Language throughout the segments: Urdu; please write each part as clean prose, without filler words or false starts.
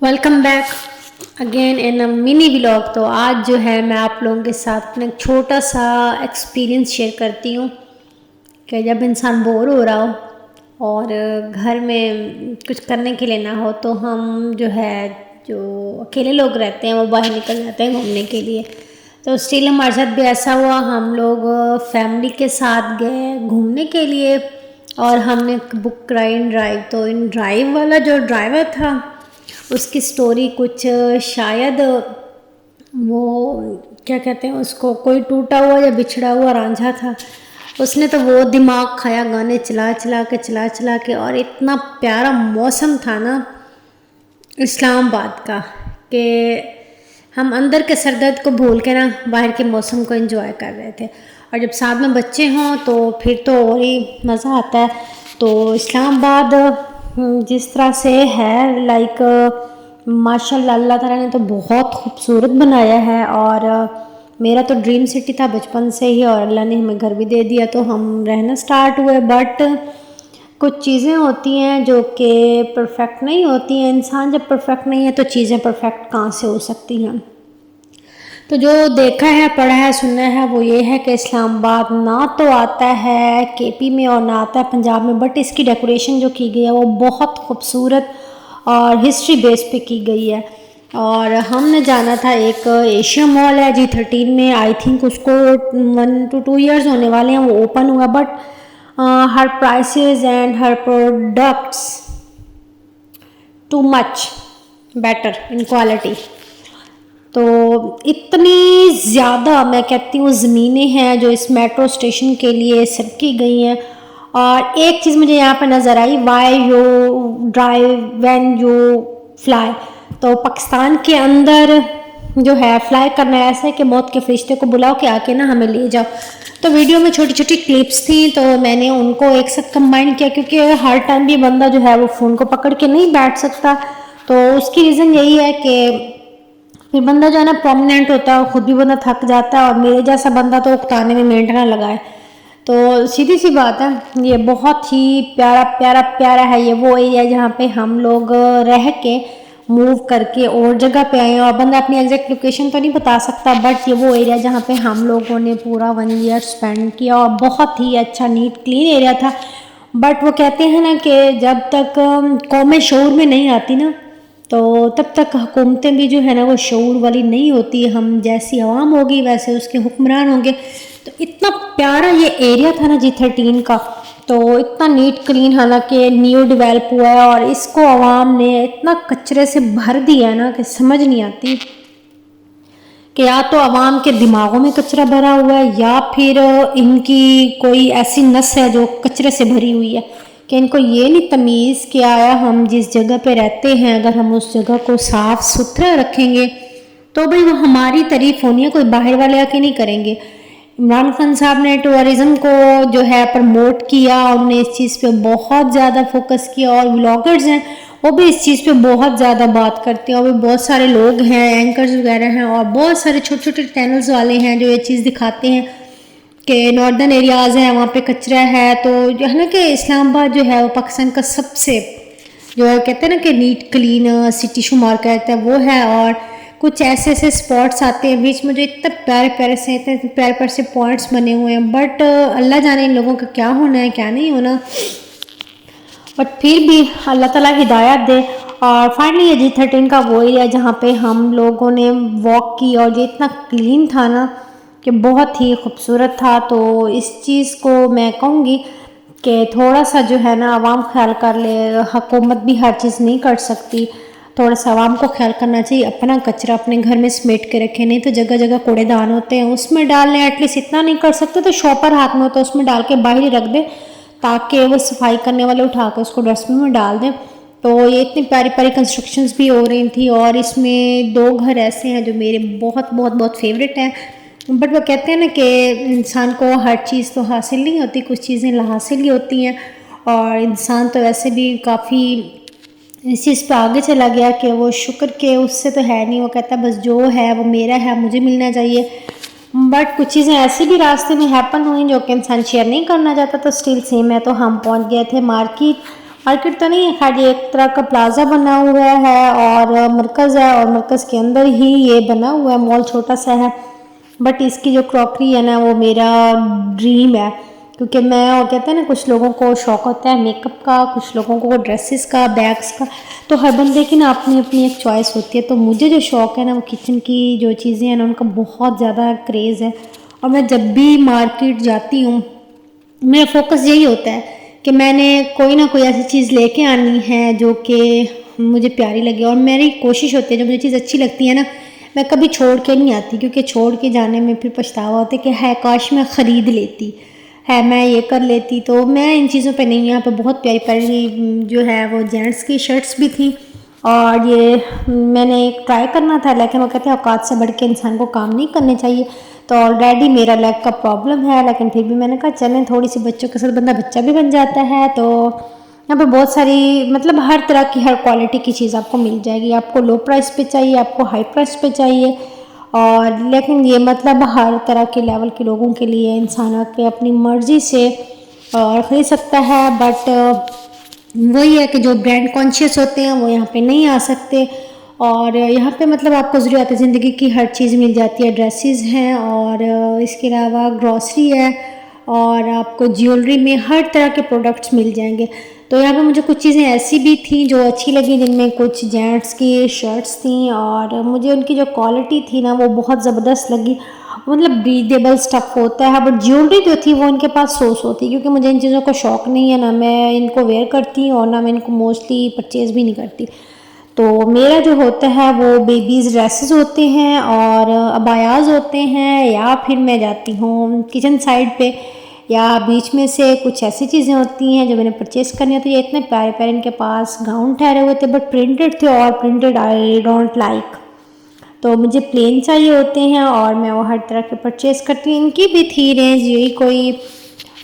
Welcome back again in money vlog. تو آج جو ہے میں آپ لوگوں کے ساتھ اپنا ایک چھوٹا سا ایکسپیرینس شیئر کرتی ہوں کہ جب انسان بور ہو رہا ہو اور گھر میں کچھ کرنے کے لیے نہ ہو تو ہم جو اکیلے لوگ رہتے ہیں وہ باہر نکل جاتے ہیں گھومنے کے لیے. تو اسٹل ہمارے ساتھ بھی ایسا ہوا, ہم لوگ فیملی کے ساتھ گئے گھومنے کے لیے اور ہم نے بک کرائی ان ڈرائیو. تو ان ڈرائیو والا جو ڈرائیور تھا اس کی سٹوری کچھ شاید وہ کیا کہتے ہیں اس کو, کوئی ٹوٹا ہوا یا بچھڑا ہوا رانجھا تھا. اس نے تو وہ دماغ کھایا گانے چلا چلا کے اور اتنا پیارا موسم تھا نا اسلام آباد کا کہ ہم اندر کے سر درد کو بھول کے نا باہر کے موسم کو انجوائے کر رہے تھے. اور جب ساتھ میں بچے ہوں تو پھر تو اور ہی مزہ آتا ہے. تو اسلام آباد جس طرح سے ہے لائک ماشاء اللہ اللہ تعالیٰ نے تو بہت خوبصورت بنایا ہے, اور میرا تو ڈریم سٹی تھا بچپن سے ہی اور اللہ نے ہمیں گھر بھی دے دیا تو ہم رہنا سٹارٹ ہوئے. بٹ کچھ چیزیں ہوتی ہیں جو کہ پرفیکٹ نہیں ہوتی ہیں. انسان جب پرفیکٹ نہیں ہے تو چیزیں پرفیکٹ کہاں سے ہو سکتی ہیں. تو جو دیکھا ہے پڑھا ہے سنا ہے وہ یہ ہے کہ اسلام آباد نہ تو آتا ہے کے پی میں اور نہ آتا ہے پنجاب میں, بٹ اس کی ڈیکوریشن جو کی گئی ہے وہ بہت خوبصورت اور ہسٹری بیس پہ کی گئی ہے. اور ہم نے جانا تھا ایک ایشیا مال ہے G13 میں, آئی تھنک اس کو 1 to 2 ایئرز ہونے والے ہیں وہ اوپن ہوا. But Hare prices and Hare products too much better in quality. تو اتنی زیادہ میں کہتی ہوں زمینیں ہیں جو اس میٹرو اسٹیشن کے لیے سب کی گئی ہیں. اور ایک چیز مجھے یہاں پہ نظر آئی, why you drive when you fly. تو پاکستان کے اندر جو ہے فلائی کرنا ایسا ہے کہ موت کے فرشتے کو بلاؤ کہ آ کے نا ہمیں لے جاؤ. تو ویڈیو میں چھوٹی چھوٹی کلپس تھیں تو میں نے ان کو ایک ساتھ کمبائن کیا کیونکہ ہر ٹائم بھی بندہ جو ہے وہ فون کو پکڑ کے نہیں بیٹھ سکتا. تو اس کی ریزن یہی ہے کہ پھر بندہ جو ہے نا پرومیننٹ ہوتا ہے اور خود بھی بندہ تھک جاتا ہے, اور میرے جیسا بندہ تو اکتانے میں منٹ نہ لگائے. تو سیدھی سی بات ہے, یہ بہت ہی پیارا ہے. یہ وہ ایریا جہاں پہ ہم لوگ رہ کے موو کر کے اور جگہ پہ آئے ہیں, اور بندہ اپنی ایگزیکٹ لوکیشن تو نہیں بتا سکتا, بٹ یہ وہ ایریا جہاں پہ ہم لوگوں نے پورا 1 ایئر اسپینڈ کیا اور بہت ہی اچھا نیٹ کلین ایریا تھا. بٹ وہ کہتے ہیں نا کہ جب تک قومیں شعور میں نہیں آتی نا تو تب تک حکومتیں بھی جو ہے نا وہ شعور والی نہیں ہوتی. ہم جیسی عوام ہوگی ویسے اس کے حکمران ہوں گے. تو اتنا پیارا یہ ایریا تھا نا G13 کا, تو اتنا نیٹ کلین, حالانکہ نیو ڈیولپ ہوا ہے, اور اس کو عوام نے اتنا کچرے سے بھر دیا ہے نا کہ سمجھ نہیں آتی کہ یا تو عوام کے دماغوں میں کچرا بھرا ہوا ہے یا پھر ان کی کوئی ایسی نس ہے جو کچرے سے بھری ہوئی ہے کہ ان کو یہ نہیں تمیز کہ آیا ہم جس جگہ پہ رہتے ہیں اگر ہم اس جگہ کو صاف ستھرا رکھیں گے تو بھئی وہ ہماری تعریف ہونی ہے, کوئی باہر والے آ کے نہیں کریں گے. عمران خان صاحب نے ٹورزم کو جو ہے پرموٹ کیا, انہوں نے اس چیز پہ بہت زیادہ فوکس کیا, اور ولاگرز ہیں وہ بھی اس چیز پہ بہت زیادہ بات کرتے ہیں, اور بھی بہت سارے لوگ ہیں اینکرز وغیرہ ہیں, اور بہت سارے چھوٹے چھوٹے چینلز والے ہیں جو یہ چیز دکھاتے ہیں کہ ناردرن ایریاز ہیں وہاں پہ کچرا ہے. تو جو ہے نا کہ اسلام آباد جو ہے وہ پاکستان کا سب سے جو کہتے ہیں نا کہ نیٹ کلین سٹی شمار کرتا ہے وہ ہے. اور کچھ ایسے اسپاٹس آتے ہیں بیچ میں جو اتنے پیارے سے اتنے پیارے سے پوائنٹس بنے ہوئے ہیں, بٹ اللہ جانے ان لوگوں کا کیا ہونا ہے کیا نہیں ہونا, بٹ پھر بھی اللہ تعالیٰ ہدایت دے. اور فائنلی یہ G13 کا وہ ایریا جہاں پہ ہم لوگوں نے واک کی, اور یہ اتنا کلین تھا نا کہ بہت ہی خوبصورت تھا. تو اس چیز کو میں کہوں گی کہ تھوڑا سا جو ہے نا عوام خیال کر لے, حکومت بھی ہر چیز نہیں کر سکتی, تھوڑا سا عوام کو خیال کرنا چاہیے, اپنا کچرا اپنے گھر میں سمیٹ کے رکھیں, نہیں تو جگہ جگہ کوڑے دان ہوتے ہیں اس میں ڈال لیں. ایٹ لیسٹ اتنا نہیں کر سکتے تو شاپر ہاتھ میں ہوتا ہے اس میں ڈال کے باہر ہی رکھ دیں تاکہ وہ صفائی کرنے والے اٹھا کے اس کو ڈسٹ بن میں ڈال دیں. تو یہ اتنی پیاری کنسٹرکشنز بھی ہو رہی تھیں, اور اس میں 2 گھر ایسے ہیں جو میرے بہت فیوریٹ ہیں. بٹ وہ کہتے ہیں نا کہ انسان کو ہر چیز تو حاصل نہیں ہوتی, کچھ چیزیں حاصل ہی ہوتی ہیں, اور انسان تو ویسے بھی کافی اس چیز پہ آگے چلا گیا کہ وہ شکر کے اس سے تو ہے نہیں, وہ کہتا ہے بس جو ہے وہ میرا ہے مجھے ملنا چاہیے. بٹ کچھ چیزیں ایسی بھی راستے میں ہیپن ہوئیں جو کہ انسان شیئر نہیں کرنا چاہتا. تو اسٹل سیم ہے. تو ہم پہنچ گئے تھے مارکیٹ, مارکیٹ تو نہیں ہے خیر، یہ ایک طرح کا پلازا بنا ہوا ہے اور مرکز ہے، اور مرکز کے اندر ہی یہ بنا ہوا ہے، مال چھوٹا سا ہے. بٹ اس کی جو کراکری ہے نا وہ میرا ڈریم ہے، کیونکہ میں وہ کہتے ہیں نا کچھ لوگوں کو شوق ہوتا ہے میک اپ کا، کچھ لوگوں کو ڈریسز کا، بیگس کا، تو ہر بندے کی نا اپنی اپنی ایک چوائس ہوتی ہے. تو مجھے جو شوق ہے نا وہ کچن کی جو چیزیں ہیں نا ان کا بہت زیادہ کریز ہے. اور میں جب بھی مارکیٹ جاتی ہوں میرا فوکس یہی ہوتا ہے کہ میں نے کوئی نہ کوئی ایسی چیز لے کے آنی ہے جو کہ مجھے پیاری لگے. اور میری کوشش ہوتی ہے جب مجھے چیز اچھی لگتی ہے نا میں کبھی چھوڑ کے نہیں آتی، کیونکہ چھوڑ کے جانے میں پھر پچھتاوا ہوتا ہے کہ ہے کاش میں خرید لیتی، ہے میں یہ کر لیتی. تو میں ان چیزوں پہ نہیں. یہاں پہ بہت پیاری پیاری جو ہے وہ جینٹس کی شرٹس بھی تھیں، اور یہ میں نے ایک ٹرائی کرنا تھا، لیکن وہ کہتے ہیں اوقات سے بڑھ کے انسان کو کام نہیں کرنے چاہیے. تو آلریڈی میرا لیگ کا پرابلم ہے، لیکن پھر بھی میں نے کہا چلیں تھوڑی سی بچوں کے ساتھ بندہ بچہ بھی بن جاتا ہے. تو یہاں پہ بہت ساری مطلب ہر طرح کی ہر کوالٹی کی چیز آپ کو مل جائے گی. آپ کو لو پرائس پہ چاہیے، آپ کو ہائی پرائس پہ چاہیے، اور لیکن یہ مطلب ہر طرح کے لیول کے لوگوں کے لیے انسان کے اپنی مرضی سے اور خرید سکتا ہے. بٹ وہی ہے کہ جو برانڈ کانشیس ہوتے ہیں وہ یہاں پہ نہیں آ سکتے. اور یہاں پہ مطلب آپ کو ضروریات زندگی کی ہر چیز مل جاتی ہے، ڈریسز ہیں اور اس کے علاوہ گروسری ہے، اور آپ کو جیولری میں ہر طرح کے پروڈکٹس مل جائیں گے. تو یہاں پہ مجھے کچھ چیزیں ایسی بھی تھیں جو اچھی لگیں، جن میں کچھ جینٹس کی شرٹس تھیں، اور مجھے ان کی جو کوالٹی تھی نا وہ بہت زبردست لگی. مطلب بریدیبل اسٹف ہوتا ہے. بٹ جیولری جو تھی وہ ان کے پاس سوس ہوتی، کیونکہ مجھے ان چیزوں کا شوق نہیں ہے، نہ میں ان کو ویئر کرتی اور نہ میں ان کو موسٹلی پرچیز بھی نہیں کرتی. تو میرا جو ہوتا ہے وہ بیبیز ڈریسز ہوتے ہیں اور ابایاز ہوتے ہیں، یا پھر میں جاتی ہوں کچن سائڈ پہ، یا بیچ میں سے کچھ ایسی چیزیں ہوتی ہیں جو میں نے پرچیز کرنی ہوتی ہے. اتنے پیارے پیارے ان کے پاس گاؤن ٹھہرے ہوئے تھے، بٹ پرنٹڈ تھے، اور پرنٹڈ آئی ڈونٹ لائک. تو مجھے پلین چاہیے ہوتے ہیں اور میں وہ ہر طرح کے پرچیز کرتی ہوں. ان کی بھی تھی رینج یہی کوئی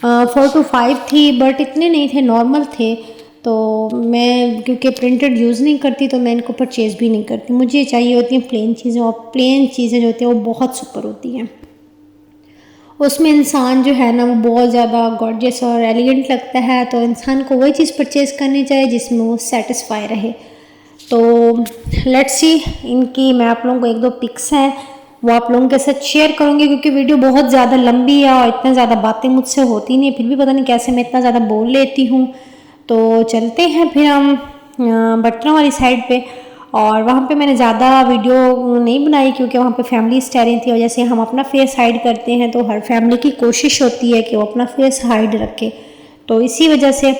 4 to 5 تھی، بٹ اتنے نہیں تھے، نارمل تھے. تو میں کیونکہ پرنٹڈ یوز نہیں کرتی تو میں ان کو پرچیز بھی نہیں کرتی. مجھے چاہیے ہوتی ہیں پلین چیزیں، اور پلین چیزیں جو ہوتی ہیں وہ بہت سپر ہوتی ہیں. اس میں انسان جو ہے نا وہ بہت زیادہ گارجیس اور ایلیگنٹ لگتا ہے. تو انسان کو وہی چیز پرچیز کرنی چاہیے جس میں وہ سیٹسفائی رہے. تو لیٹس سی ان کی میں آپ لوگوں کو 1-2 پکس ہیں وہ آپ لوگوں کے ساتھ شیئر کروں گی، کیونکہ ویڈیو بہت زیادہ لمبی ہے اور اتنا زیادہ باتیں مجھ سے ہوتی نہیں، پھر بھی پتہ نہیں کیسے میں اتنا زیادہ بول لیتی ہوں. تو چلتے ہیں پھر ہم برتنوں والی سائڈ پہ. اور وہاں پہ میں نے زیادہ ویڈیو نہیں بنائی کیونکہ وہاں پہ فیملیز ٹھہری تھی، اور جیسے ہم اپنا فیس ہائیڈ کرتے ہیں تو ہر فیملی کی کوشش ہوتی ہے کہ وہ اپنا فیس ہائیڈ رکھے. تو اسی وجہ سے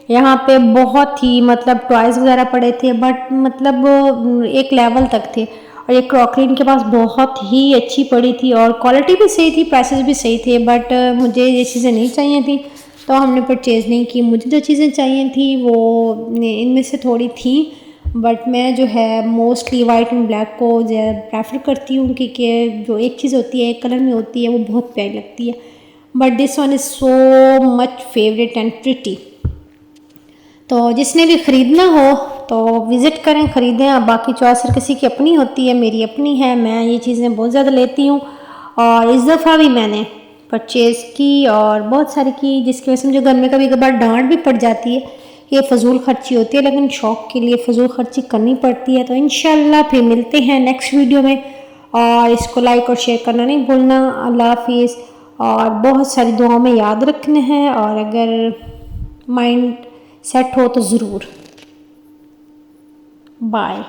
یہاں پہ بہت ہی مطلب ٹوائز وغیرہ پڑے تھے، بٹ مطلب ایک لیول تک تھے. اور یہ کراکری ان کے پاس بہت ہی اچھی پڑی تھی، اور کوالٹی بھی صحیح تھی، پرائسز بھی صحیح تھے. بٹ مجھے یہ چیزیں نہیں چاہیے تھیں تو ہم نے پرچیز نہیں کی. مجھے جو چیزیں چاہیے تھیں وہ ان میں سے تھوڑی تھیں، بٹ میں جو ہے موسٹلی وائٹ اینڈ بلیک کو پریفر کرتی ہوں، کیونکہ جو ایک چیز ہوتی ہے ایک کلر میں ہوتی ہے وہ بہت پیاری لگتی ہے. But this one is so much favourite and pretty. تو جس نے بھی خریدنا ہو تو وزٹ کریں، خریدیں. اب باقی چوائس ہر کسی کی اپنی ہوتی ہے، میری اپنی ہے. میں یہ چیزیں بہت زیادہ لیتی ہوں، اور اس دفعہ بھی میں نے پرچیز کی اور بہت ساری کی، جس کی وجہ سے مجھے گھر میں کبھی کبھار ڈانٹ بھی پڑ جاتی ہے. یہ فضول خرچی ہوتی ہے، لیکن شوق کے لیے فضول خرچی کرنی پڑتی ہے. تو انشاءاللہ پھر ملتے ہیں نیکسٹ ویڈیو میں، اور اس کو لائک اور شیئر کرنا نہیں بھولنا. اللہ حافظ. اور بہت ساری دعاؤں میں یاد رکھنا ہے، اور اگر مائنڈ سیٹ ہو تو ضرور. بائے.